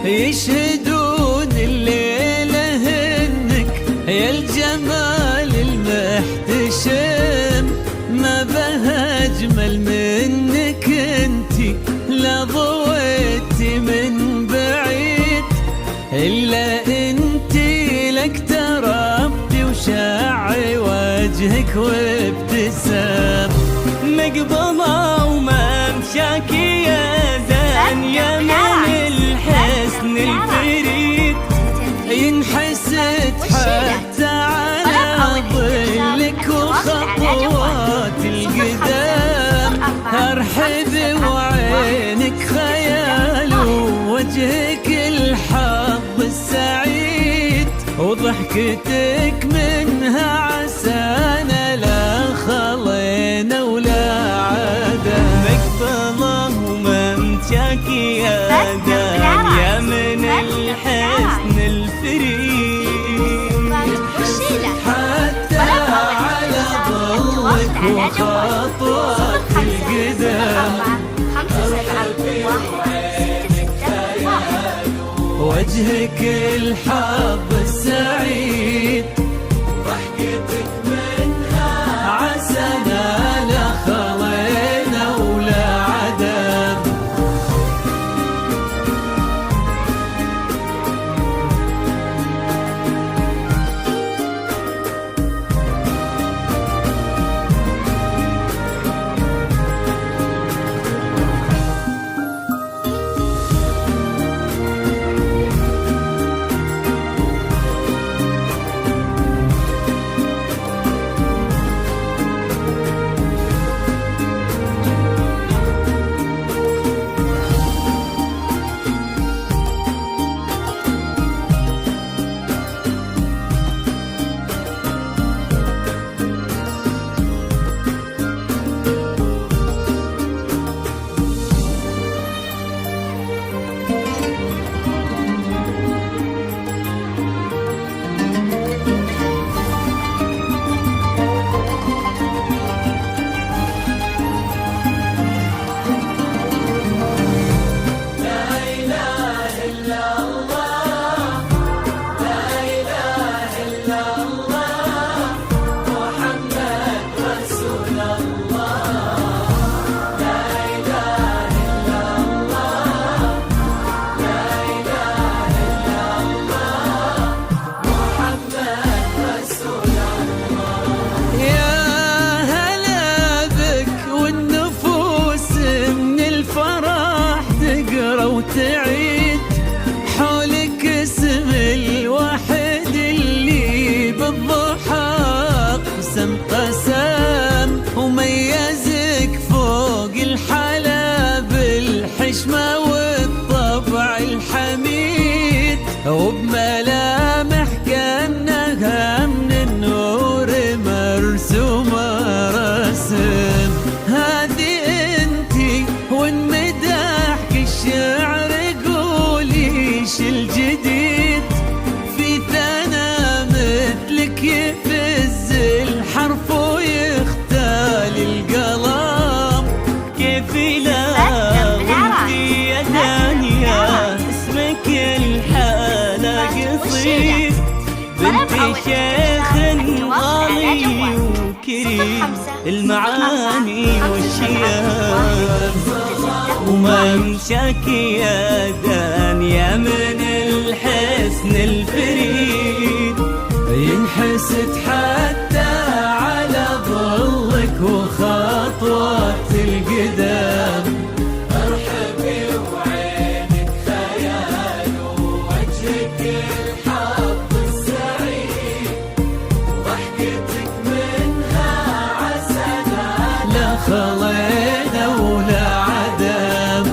يشهدون الليلة هنك يا الجمال المحتشم، ما بها أجمل منك انتي لا ضويتي من بعيد، إلا انتي لك تربي وشاعي وجهك وابتسام، مقبضة وممشاكي يا زان يا من الحسن الفريد، ينحسد حتى على ظلك وخطوات القدام، أرحب وعينك خيال ووجهك الحظ السعيد، وضحكتك منها عسانا لا خلينا ولا عدا، مقبضة وممشاكي يا دان يا من الحسن الفريد، حتى على ضلك وخطوات القدام، وجهك الحظ السعيد، ضحكتك منها عسانا لا خلينا ولا عدم. تدري المعاني والشيام، وممشاك يا دنيا من الحسن الفريد ينحسد حتى على ظلك وخطوات القدام. ارحبي وعينك خيال ووجهك الحظ السعيد، ضحكتك منها عسنا لا خلينا ولا عدم.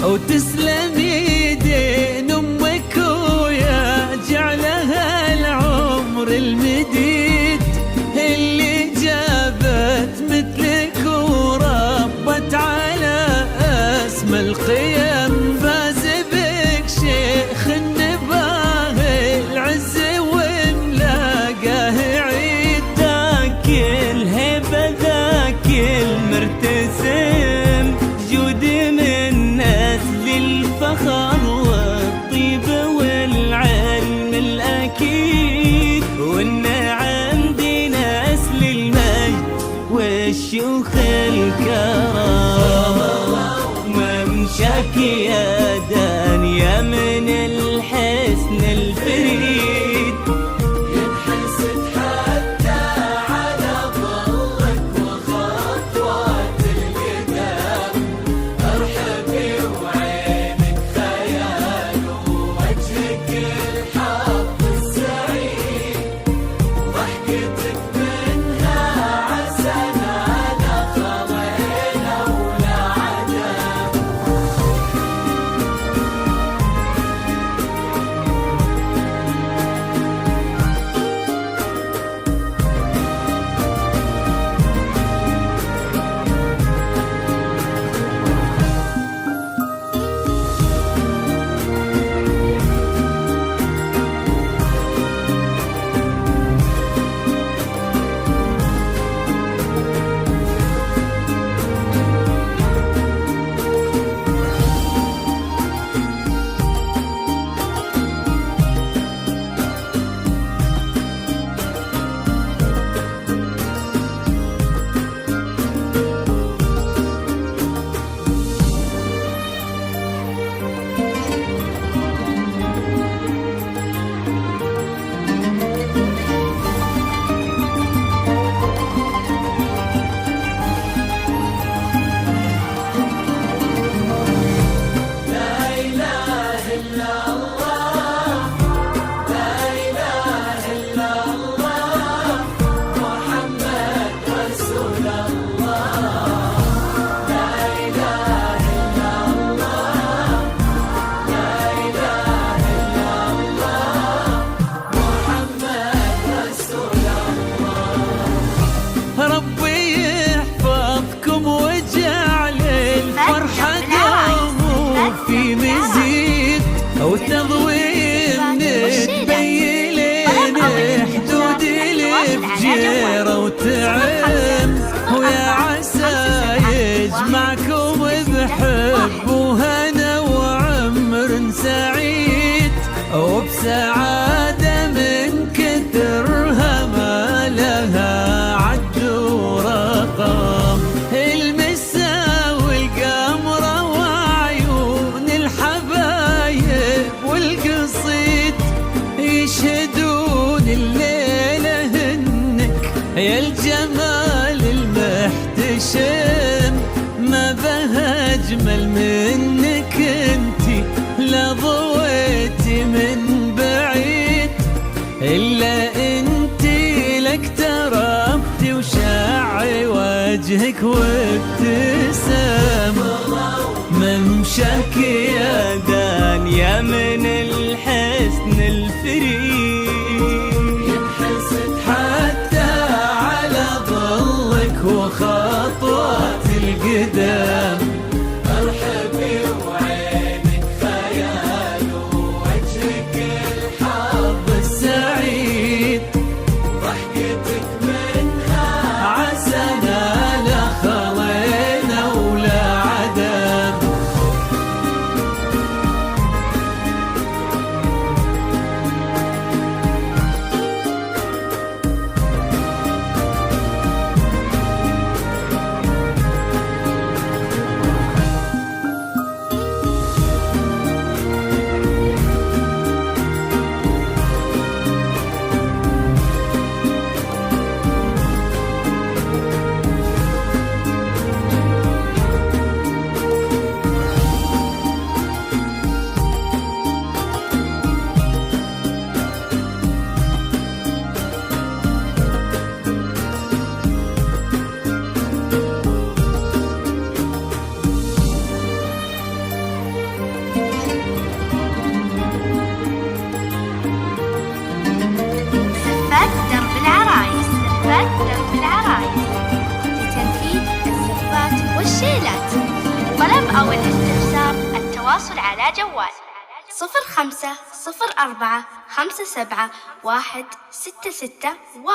وتسلم يدين امك ويا جعلها العمر المديد، اللي جابت مثلك وربت على اسم القيم. فاز بك شيخ النباه العز وملاقاه عيد، ذاك الهبه ذاك المرتسم، جودي من الفخر والطيب والعلم الأكيد، والنعم دي نسل المجد والشيوخ الكرام. ممشاك يا دنيا من الحسن الفريد ينحسد حتى على ظلك وخطوات القدام. ارحبي وعينك خيال ووجهك الحظ السعيد، ضحكتك منها عسنا لا خلينا ولا عدم. وتضوين تبين حدود الفجيرة وتعم، ويا عسى يجمعكم بحب وهنا سعيد وبسعادة من كثرها ما لها عد ورقم. المسا والقمرة وعيون الحبايب والقصيد يشهدون الليلة إنك يا الجمال المحتشم. ما بها أجمل منك انتي لا ضويتي من بعيد، إلا انتي لك تربتي وشعي وجهك وابتسام. ممشاك يا دانية من الحسن الفريد ينحسد حتى على ظلك وخطوات القدام. ارحبي وعينك خيال ووجهك الحظ السعيد، ضحكتك منها عسنا لا خلينا ولا عدم. درب العرايس لتنفيذ الزفات والشيلات. الطلب أو الاستفسار التواصل على جوال 0504 57 166 1.